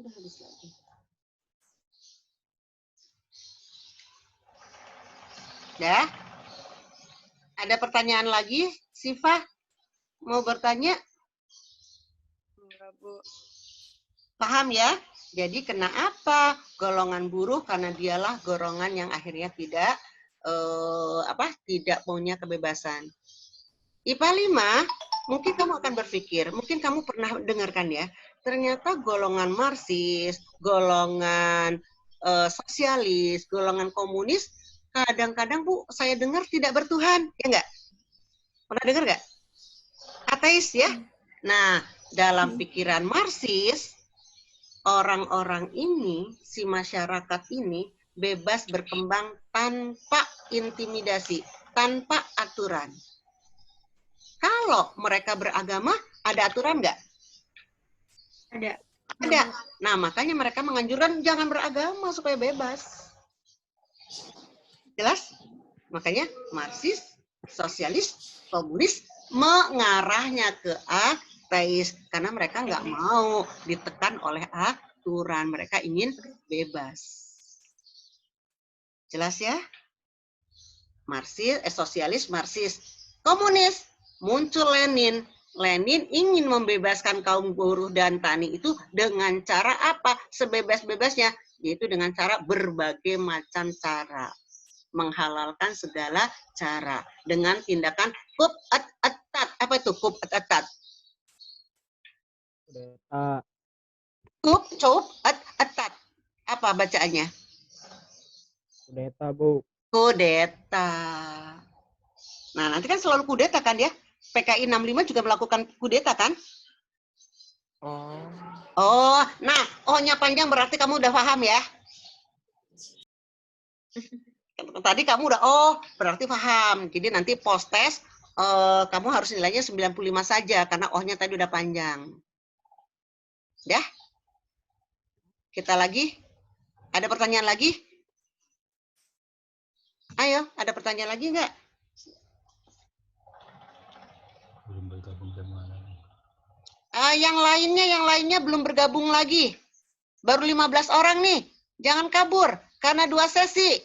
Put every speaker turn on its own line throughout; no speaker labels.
Udah habis lagi. Ya, ada pertanyaan lagi, Siva? Mau bertanya?
Enggak, Bu.
Paham ya? Jadi kenapa golongan buruh? Karena dialah golongan yang akhirnya tidak tidak punya kebebasan. IPA 5, mungkin kamu akan berpikir, mungkin kamu pernah dengarkan ya, ternyata golongan Marxis, golongan sosialis, golongan komunis, kadang-kadang Bu, saya dengar tidak bertuhan, ya enggak? Pernah dengar nggak? Ateis ya? Nah, dalam pikiran Marxis, orang-orang ini, si masyarakat ini, bebas berkembang tanpa intimidasi, tanpa aturan. Kalau mereka beragama, ada aturan nggak?
Ada.
Ada. Nah, makanya mereka menganjurkan jangan beragama supaya bebas. Jelas? Makanya Marxis, sosialis, komunis mengarahnya ke ateis. Karena mereka nggak mau ditekan oleh aturan. Mereka ingin bebas. Jelas ya? Marxis, sosialis, Marxis. Komunis, muncul Lenin. Lenin ingin membebaskan kaum buruh dan tani itu dengan cara apa? Sebebas-bebasnya, yaitu dengan cara berbagai macam cara. Menghalalkan segala cara. Dengan tindakan kub at-at-tat. Apa itu kub at-at-tat?
Kudeta.
Kub, cup, at-at-tat. Apa bacaannya?
Kudeta, Bu.
Kudeta. Nah, nanti kan selalu kudeta kan ya? PKI 65 juga melakukan kudeta kan? Oh, nah, O-nya panjang berarti kamu udah paham ya? Tadi kamu udah, berarti paham. Jadi nanti post test, kamu harus nilainya 95 saja, karena O-nya tadi udah panjang. Ya? Kita lagi? Ada pertanyaan lagi? Ayo, ada pertanyaan lagi nggak?
Belum bergabung kemana?
Yang lainnya belum bergabung lagi. Baru 15 orang nih. Jangan kabur, karena 2 sesi.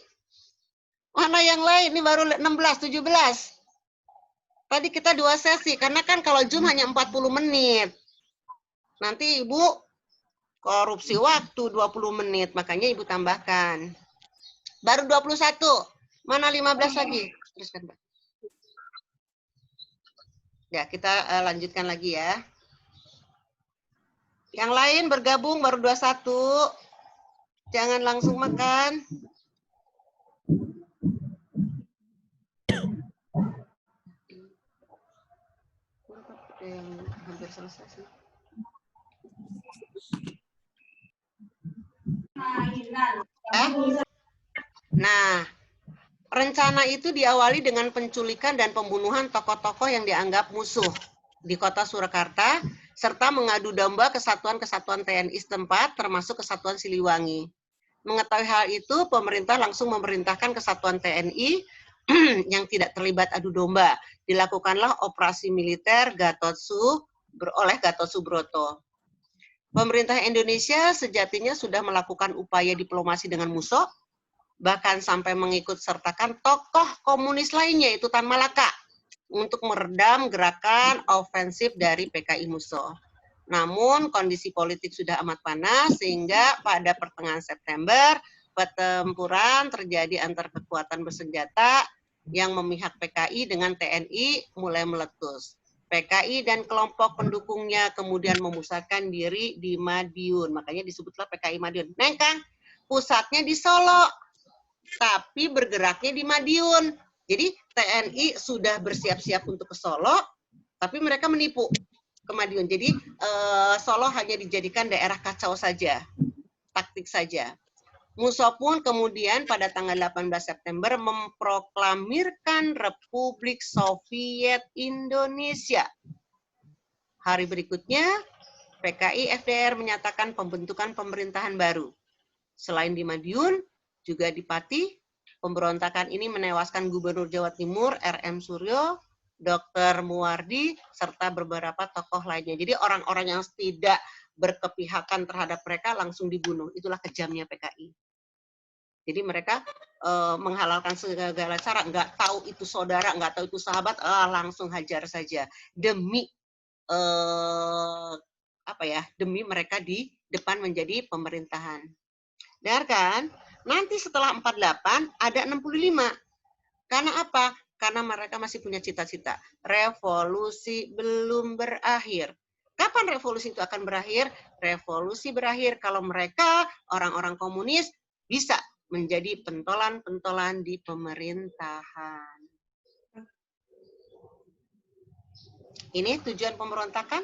Mana yang lain? Ini baru 16, 17. Tadi kita 2 sesi, karena kan kalau Zoom hanya 40 menit. Nanti Ibu korupsi waktu 20 menit, makanya Ibu tambahkan. Baru 21. Mana 15 lagi? Teruskan, Mbak. Ya, kita lanjutkan lagi ya. Yang lain bergabung baru 21. Jangan langsung makan. Hampir selesai sih. Nah, rencana itu diawali dengan penculikan dan pembunuhan tokoh-tokoh yang dianggap musuh di kota Surakarta, serta mengadu domba kesatuan-kesatuan TNI setempat, termasuk kesatuan Siliwangi. Mengetahui hal itu, pemerintah langsung memerintahkan kesatuan TNI yang tidak terlibat adu domba. Dilakukanlah operasi militer oleh Gatot Subroto. Pemerintah Indonesia sejatinya sudah melakukan upaya diplomasi dengan musuh, bahkan sampai mengikut sertakan tokoh komunis lainnya, yaitu Tan Malaka, untuk meredam gerakan ofensif dari PKI musuh. Namun kondisi politik sudah amat panas sehingga pada pertengahan September pertempuran terjadi antar kekuatan bersenjata yang memihak PKI dengan TNI mulai meletus. PKI dan kelompok pendukungnya kemudian memusatkan diri di Madiun, makanya disebutlah PKI Madiun. Nengkang, pusatnya di Solo, tapi bergeraknya di Madiun. Jadi TNI sudah bersiap-siap untuk ke Solo, tapi mereka menipu ke Madiun. Jadi Solo hanya dijadikan daerah kacau saja, taktik saja. Musuh pun kemudian pada tanggal 18 September memproklamirkan Republik Soviet Indonesia. Hari berikutnya, PKI FDR menyatakan pembentukan pemerintahan baru. Selain di Madiun, juga di Pati, pemberontakan ini menewaskan Gubernur Jawa Timur RM Suryo, Dr. Muwardi, serta beberapa tokoh lainnya. Jadi orang-orang yang tidak berkepihakan terhadap mereka langsung dibunuh. Itulah kejamnya PKI. Jadi mereka menghalalkan segala cara, nggak tahu itu saudara, nggak tahu itu sahabat, langsung hajar saja demi demi mereka di depan menjadi pemerintahan. Dengarkan, nanti setelah 48 ada 65. Karena apa? Karena mereka masih punya cita-cita. Revolusi belum berakhir. Kapan revolusi itu akan berakhir? Revolusi berakhir kalau mereka, orang-orang komunis, bisa menjadi pentolan-pentolan di pemerintahan. Ini tujuan pemberontakan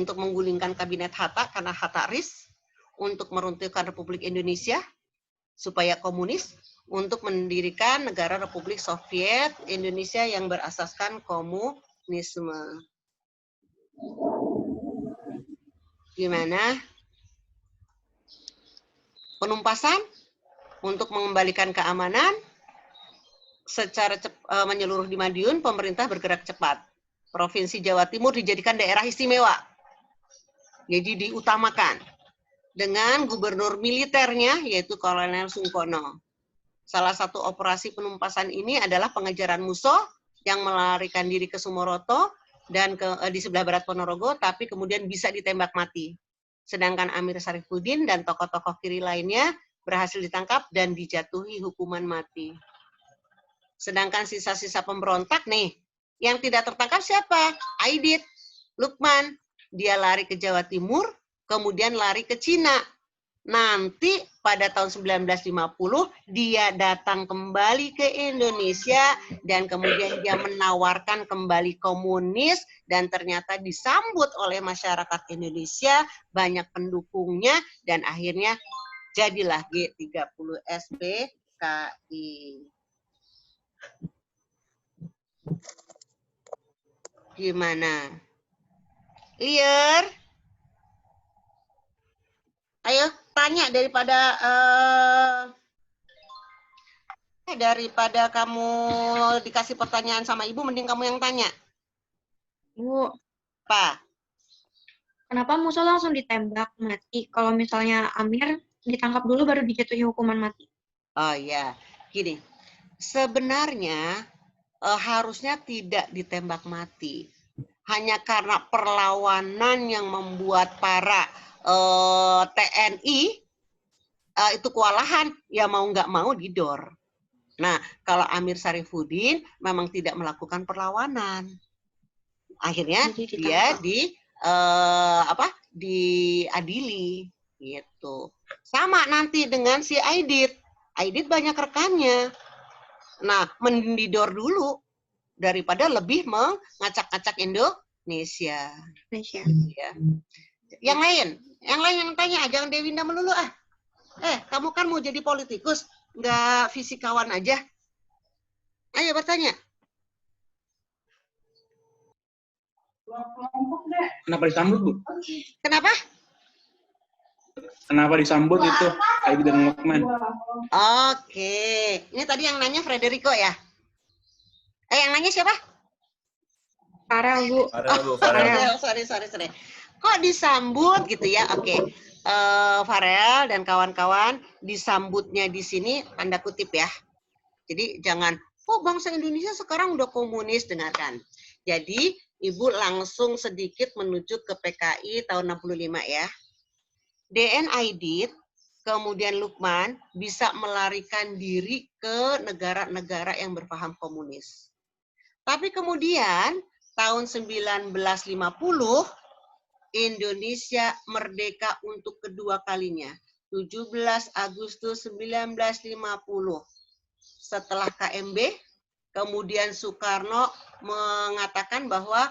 untuk menggulingkan kabinet Hatta karena Hatta ris, untuk meruntuhkan Republik Indonesia supaya komunis, untuk mendirikan negara Republik Soviet Indonesia yang berasaskan komunisme. Gimana? Penumpasan untuk mengembalikan keamanan secara menyeluruh di Madiun, pemerintah bergerak cepat. Provinsi Jawa Timur dijadikan daerah istimewa. Jadi diutamakan dengan gubernur militernya yaitu Kolonel Sungkono. Salah satu operasi penumpasan ini adalah pengejaran musuh yang melarikan diri ke Sumoroto dan di sebelah barat Ponorogo, tapi kemudian bisa ditembak mati. Sedangkan Amir Syarifuddin dan tokoh-tokoh kiri lainnya berhasil ditangkap dan dijatuhi hukuman mati. Sedangkan sisa-sisa pemberontak nih, yang tidak tertangkap siapa? Aidit, Lukman, dia lari ke Jawa Timur, kemudian lari ke Cina. Nanti pada tahun 1950 dia datang kembali ke Indonesia dan kemudian dia menawarkan kembali komunis dan ternyata disambut oleh masyarakat Indonesia, banyak pendukungnya dan akhirnya jadilah G30 SPKI. Gimana? Clear? Ayo tanya daripada kamu dikasih pertanyaan sama ibu, mending kamu yang tanya.
Bu,
Apa?
kenapa musuh langsung ditembak mati? Kalau misalnya Amir ditangkap dulu baru dijatuhi hukuman mati.
Oh ya, gini. Sebenarnya harusnya tidak ditembak mati. Hanya karena perlawanan yang membuat para TNI itu kewalahan, ya mau nggak mau didor. Nah, kalau Amir Syarifuddin memang tidak melakukan perlawanan. Akhirnya dia diadili gitu. Sama nanti dengan si Aidit. Aidit banyak rekannya. Nah, mendidor dulu daripada lebih mengacak-acak Indonesia. Ya. Yang lain yang tanya, jangan Dewinda melulu ah. Kamu kan mau jadi politikus, nggak fisikawan aja. Ayo bertanya.
Kenapa disambut, Bu?
Kenapa?
Kenapa disambut itu Aidit dan Lukman?
Oke. Ini tadi yang nanya Frederico ya? Yang nanya siapa?
Farel, Bu.
Farel.
Sorry. Kok disambut gitu ya? Oke. Farel dan kawan-kawan disambutnya di sini tanda kutip ya. Jadi jangan, bangsa Indonesia sekarang udah komunis, dengarkan. Jadi Ibu langsung sedikit menuju ke PKI tahun 65 ya. DN Aidit, kemudian Lukman bisa melarikan diri ke negara-negara yang berpaham komunis. Tapi kemudian tahun 1950 Indonesia merdeka untuk kedua kalinya. 17 Agustus 1950. Setelah KMB, kemudian Soekarno mengatakan bahwa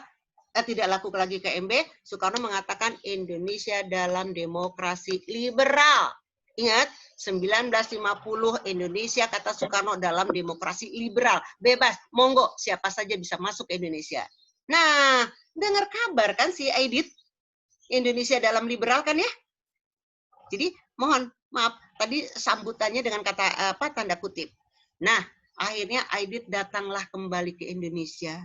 tidak laku lagi KMB, Soekarno mengatakan Indonesia dalam demokrasi liberal. Ingat, 1950 Indonesia, kata Soekarno, dalam demokrasi liberal. Bebas, monggo, siapa saja bisa masuk ke Indonesia. Nah, dengar kabar kan si Aidit? Indonesia dalam liberal kan ya? Jadi, maaf, tadi sambutannya dengan kata tanda kutip. Nah, akhirnya Aidit datanglah kembali ke Indonesia.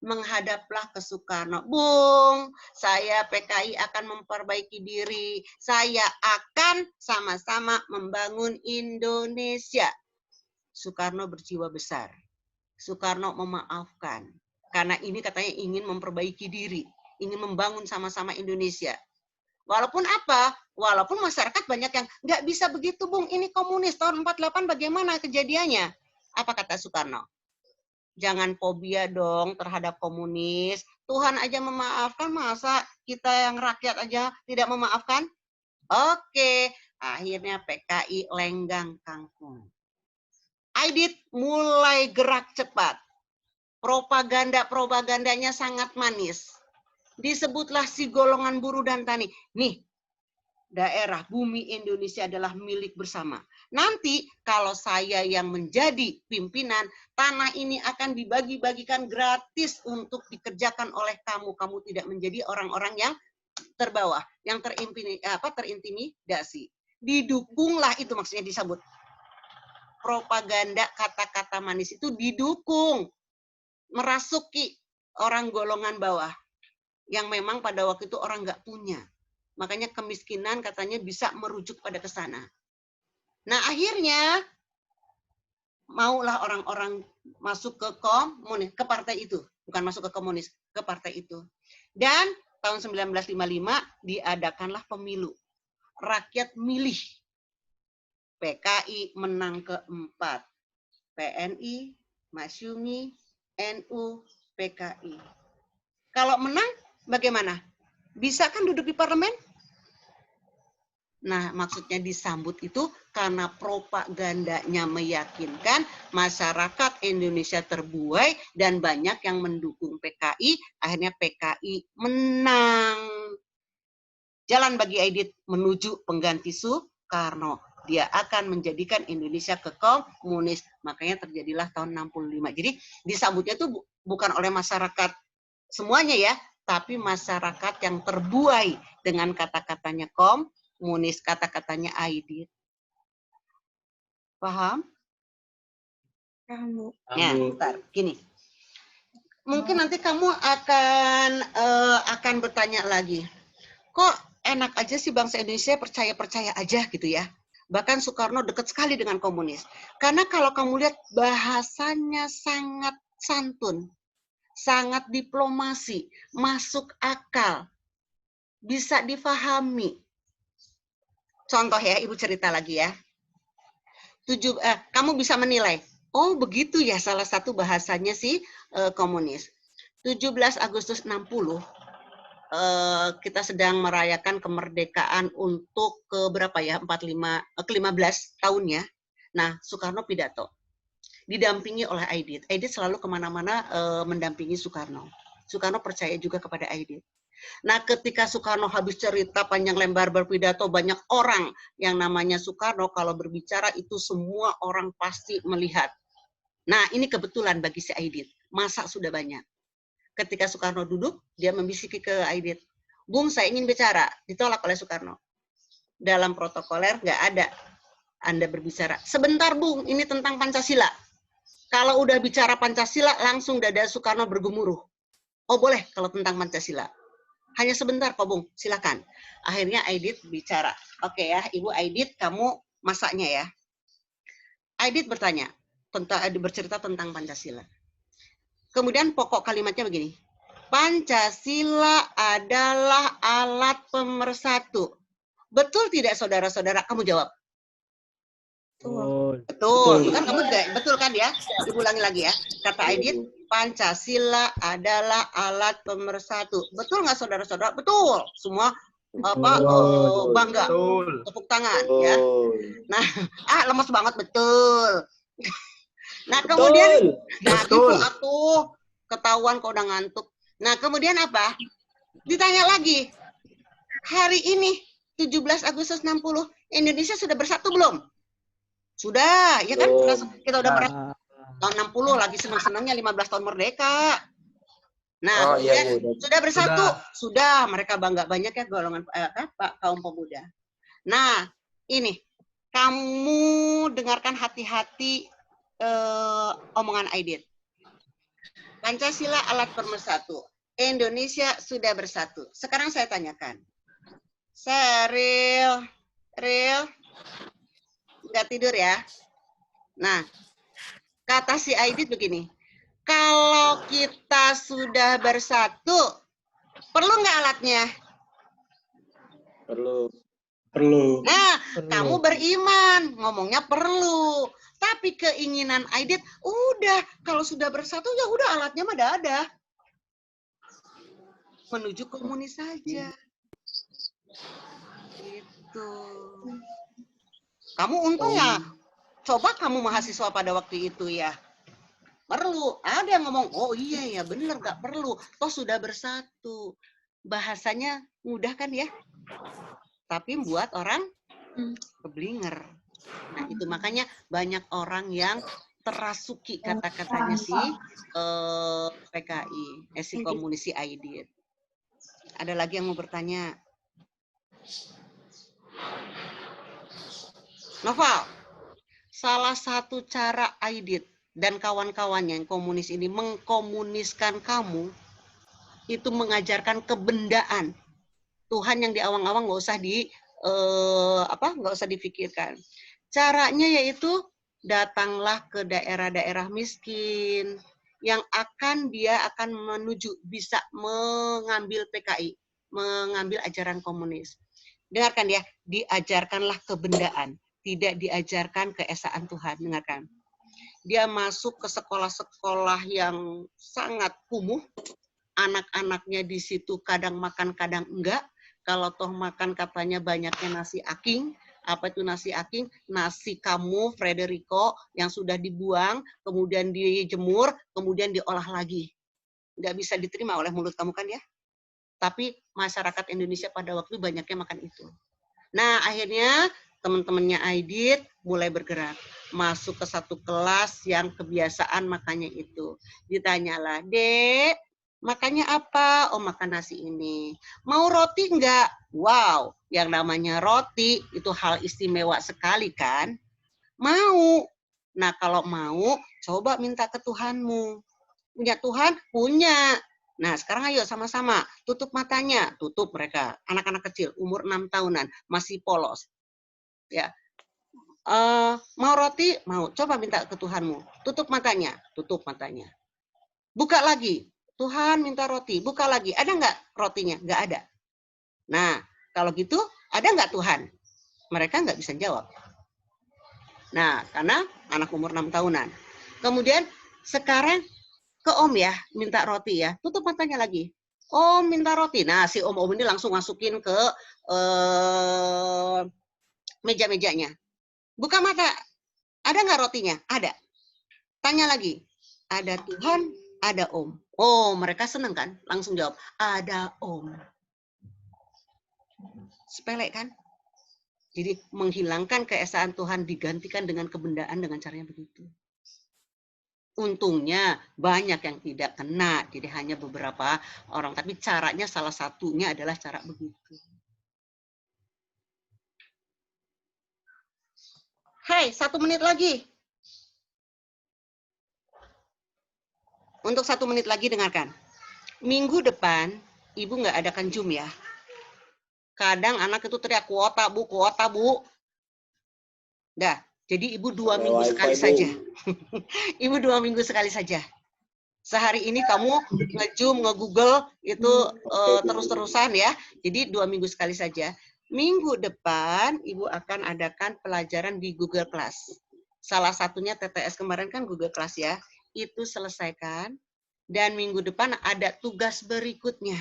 menghadaplah ke Soekarno. Bung, saya PKI akan memperbaiki diri. Saya akan sama-sama membangun Indonesia. Soekarno berjiwa besar. Soekarno memaafkan. Karena ini katanya ingin memperbaiki diri. Ingin membangun sama-sama Indonesia. Walaupun apa? Walaupun masyarakat banyak yang nggak bisa begitu, Bung. Ini komunis tahun 48 bagaimana kejadiannya? Apa kata Soekarno? Jangan fobia dong terhadap komunis. Tuhan aja memaafkan, masa kita yang rakyat aja tidak memaafkan? Oke, akhirnya PKI lenggang kangkung. Aidit mulai gerak cepat. Propagandanya sangat manis. Disebutlah si golongan buruh dan tani. Nih, daerah bumi Indonesia adalah milik bersama. Nanti kalau saya yang menjadi pimpinan, tanah ini akan dibagi-bagikan gratis untuk dikerjakan oleh kamu. Kamu tidak menjadi orang-orang yang terbawah, yang terintimidasi. Didukunglah, itu maksudnya disebut. Propaganda kata-kata manis itu didukung. Merasuki orang golongan bawah. Yang memang pada waktu itu orang nggak punya. Makanya kemiskinan katanya bisa merujuk pada ke sana. Nah akhirnya maulah orang-orang masuk ke komunis, ke partai itu. Bukan masuk ke komunis, ke partai itu. Dan tahun 1955 diadakanlah pemilu. Rakyat milih. PKI menang keempat. PNI, Masyumi, NU, PKI. Kalau menang bagaimana? Bisa kan duduk di parlemen? Nah, maksudnya disambut itu karena propagandanya meyakinkan masyarakat Indonesia terbuai dan banyak yang mendukung PKI, akhirnya PKI menang. Jalan bagi Aidit menuju pengganti Soekarno. Dia akan menjadikan Indonesia ke komunis. Makanya terjadilah tahun 65. Jadi disambutnya itu bukan oleh masyarakat semuanya ya, tapi masyarakat yang terbuai dengan kata-katanya komunis, kata-katanya Aidit. Paham?
Paham, Bu.
Ya, bentar, gini. Mungkin nanti kamu akan bertanya lagi, kok enak aja sih bangsa Indonesia percaya-percaya aja gitu ya. Bahkan Soekarno dekat sekali dengan komunis. Karena kalau kamu lihat bahasanya sangat santun, sangat diplomasi, masuk akal, bisa difahami. Contoh ya, Ibu cerita lagi ya. Kamu bisa menilai, oh begitu ya salah satu bahasanya si komunis. 17 Agustus 60, kita sedang merayakan kemerdekaan untuk ke-15 tahunnya. Nah, Soekarno pidato. Didampingi oleh Aidit. Aidit selalu kemana-mana mendampingi Soekarno. Soekarno percaya juga kepada Aidit. Nah, ketika Soekarno habis cerita panjang lebar berpidato, banyak orang yang namanya Soekarno kalau berbicara itu semua orang pasti melihat. Nah, ini kebetulan bagi si Aidit. Masa sudah banyak. Ketika Soekarno duduk, dia membisiki ke Aidit. Bung, saya ingin bicara. Ditolak oleh Soekarno. Dalam protokoler nggak ada Anda berbicara. Sebentar, Bung, ini tentang Pancasila. Kalau udah bicara Pancasila, langsung dada Soekarno bergemuruh. Oh boleh kalau tentang Pancasila. Hanya sebentar kok Bung, silakan. Akhirnya Aidit bicara. Oke ya, Ibu Aidit, kamu masaknya ya. Aidit bercerita tentang Pancasila. Kemudian pokok kalimatnya begini. Pancasila adalah alat pemersatu. Betul tidak saudara-saudara? Kamu jawab. Betul. Kan kamu juga betul kan ya? Diulangi lagi ya. Kata Aidit, Pancasila adalah alat pemersatu. Betul nggak saudara-saudara? Betul. Semua bangga. Tepuk tangan ya. Nah, lemes banget betul. Nah, kemudian gitu atuh ketahuan kok udah ngantuk. Nah, kemudian apa? Ditanya lagi. Hari ini 17 Agustus 60 Indonesia sudah bersatu belum? Sudah, ya kan? Kita udah merayakan tahun 60 lagi senang-senangnya 15 tahun merdeka. Nah, sudah bersatu, sudah mereka bangga banyak ya golongan kaum pemuda. Nah, ini kamu dengarkan hati-hati omongan Aidit. Pancasila alat pemersatu. Indonesia sudah bersatu. Sekarang saya tanyakan. Seril, nggak tidur ya? Nah, kata si Aidit begini. Kalau kita sudah bersatu, perlu nggak alatnya?
Perlu.
Nah, kamu beriman, ngomongnya perlu. Tapi keinginan Aidit, udah, kalau sudah bersatu, ya udah alatnya mah udah ada. Menuju komunis saja. Gitu. Kamu untung ya, coba kamu mahasiswa pada waktu itu ya. Perlu. Ada yang ngomong, oh iya ya bener gak perlu. Toh sudah bersatu. Bahasanya mudah kan ya? Tapi buat orang keblinger. Nah itu makanya banyak orang yang terasuki kata-katanya si PKI, si komunis si Aidit. Ada lagi yang mau bertanya? Noval, salah satu cara Aidit dan kawan-kawannya yang komunis ini mengkomuniskan kamu itu mengajarkan kebendaan. Tuhan yang di awang-awang nggak usah nggak usah difikirkan. Caranya yaitu datanglah ke daerah-daerah miskin yang dia akan menuju bisa mengambil PKI, mengambil ajaran komunis. Dengarkan ya, diajarkanlah kebendaan, tidak diajarkan keesaan Tuhan. Dengarkan. Dia masuk ke sekolah-sekolah yang sangat kumuh, anak-anaknya di situ kadang makan, kadang enggak. Kalau toh makan katanya banyaknya nasi aking. Apa itu nasi aking? Nasi kamu, Frederico, yang sudah dibuang, kemudian dijemur, kemudian diolah lagi. Nggak bisa diterima oleh mulut kamu kan ya? Tapi masyarakat Indonesia pada waktu banyaknya makan itu. Nah, akhirnya teman-temannya Aidit mulai bergerak. Masuk ke satu kelas yang kebiasaan makannya itu. Ditanyalah, Dek, makannya apa? Oh, makan nasi ini. Mau roti enggak? Wow, yang namanya roti itu hal istimewa sekali kan? Mau. Nah, kalau mau, coba minta ke Tuhanmu. Punya Tuhan? Punya. Nah, sekarang ayo sama-sama tutup matanya, tutup mereka, anak-anak kecil umur 6 tahunan, masih polos. Ya. Mau roti? Mau. Coba minta ke Tuhanmu. Tutup matanya, tutup matanya. Buka lagi. Tuhan minta roti, buka lagi. Ada nggak rotinya? Nggak ada. Nah, kalau gitu ada nggak Tuhan? Mereka nggak bisa jawab. Nah, karena anak umur 6 tahunan. Kemudian sekarang ke Om ya, minta roti ya. Tutup matanya lagi. Om minta roti. Nah, si om-om ini langsung masukin ke meja-mejanya. Buka mata. Ada nggak rotinya? Ada. Tanya lagi. Ada Tuhan, ada Om. Oh, mereka seneng kan? Langsung jawab. Ada Om. Sepele kan? Jadi menghilangkan keesaan Tuhan digantikan dengan kebendaan dengan caranya begitu. Untungnya banyak yang tidak kena, jadi hanya beberapa orang. Tapi caranya salah satunya adalah cara begitu. Hai, 1 menit lagi. Untuk 1 menit lagi dengarkan. Minggu depan, Ibu nggak adakan Zoom ya. Kadang anak itu teriak, kuota Bu, kuota Bu. Dah, jadi Ibu 2 minggu sekali saja. Ibu 2 minggu sekali saja. Sehari ini kamu nge-Zoom, nge-Google, itu terus-terusan ya. Jadi 2 minggu sekali saja. Minggu depan, Ibu akan adakan pelajaran di Google Class. Salah satunya TTS kemarin kan Google Class ya. Itu selesaikan. Dan minggu depan ada tugas berikutnya.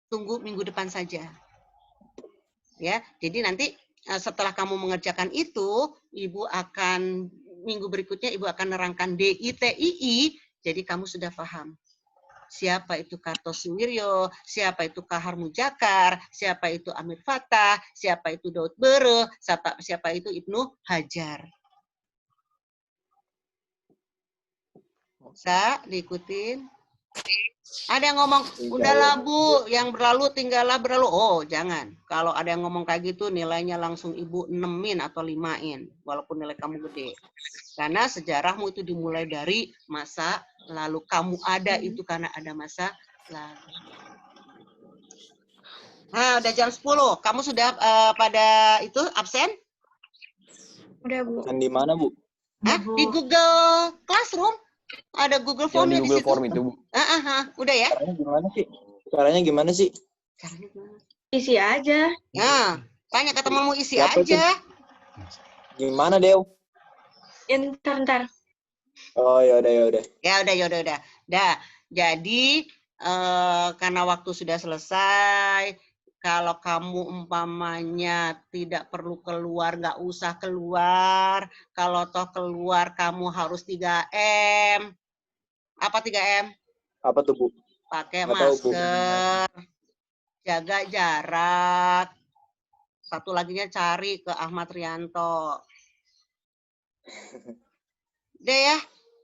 Tunggu minggu depan saja. Ya, jadi nanti setelah kamu mengerjakan itu, Ibu akan minggu berikutnya Ibu akan nerangkan DITII, jadi kamu sudah paham. Siapa itu Kartosuwiryo, siapa itu Kahar Mujakar, siapa itu Amir Fattah, siapa itu Daud Bere, siapa itu Ibnu Hajar. Bisa diikutin? Ada yang ngomong, udahlah Bu, yang berlalu tinggallah berlalu. Oh, jangan. Kalau ada yang ngomong kayak gitu, nilainya langsung Ibu 6-in atau 5-in, walaupun nilai kamu gede. Karena sejarahmu itu dimulai dari masa lalu. Kamu ada itu karena ada masa lalu. Nah, udah jam 10. Kamu sudah pada itu absen?
Udah, Bu.
Kan di mana, Bu?
Hah? Di Google Classroom. Ada Google
Yang
Form-nya
di
di
Google
situ.
Form itu, Bu.
Udah ya?
Caranya gimana sih? Caranya gimana sih?
Caranya gimana?
Isi aja.
Nah, tanya ke temanmu isi
Siapa tuh?
aja.
Gimana, Dew?
Ya, ntar.
Oh, yaudah.
Ya udah. Dah. Jadi karena waktu sudah selesai, kalau kamu umpamanya tidak perlu keluar, nggak usah keluar. Kalau toh keluar kamu harus 3M. Apa 3M?
Apa tuh, Bu?
Pakai
Nggak tahu, Bu.
masker, jaga jarak. Satu laginya cari ke Ahmad Rianto. Udah ya.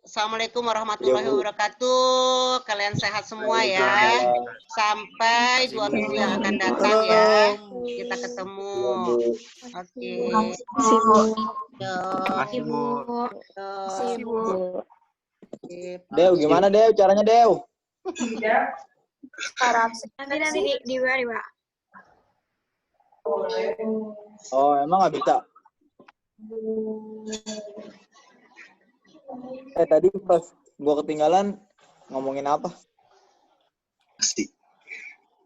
Assalamualaikum warahmatullahi
Iya, Bu.
wabarakatuh. Kalian sehat semua ya. Sampai 2 minggu yang akan datang ya. Kita ketemu.
Iya, Bu.
Oke.
Makasih, Bu.
Yo.
Makasih, Bu.
Yo.
Bu.
Oke.
Dew, gimana, Dew? Caranya, Dew?
Nanti di WA.
Oh, emang nggak bisa? Tadi pas gua ketinggalan, ngomongin apa?
Asik.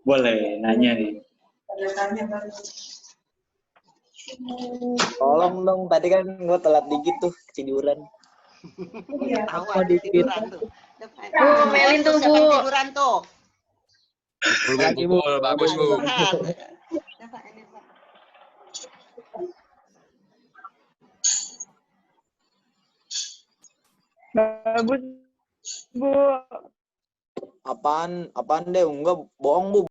Boleh nanya nih.
Tolong dong, tadi kan gua telat dikit tuh, tiduran.
Tahu ada tiduran tuh.
Bu, Melin tuh,
Siapa
Bu.
yang tiduran tuh?
Pukul, bagus Bu.
Siapa ini, Pak?
Bagus, Bu.
Apaan, Dew? Enggak, bohong, Bu.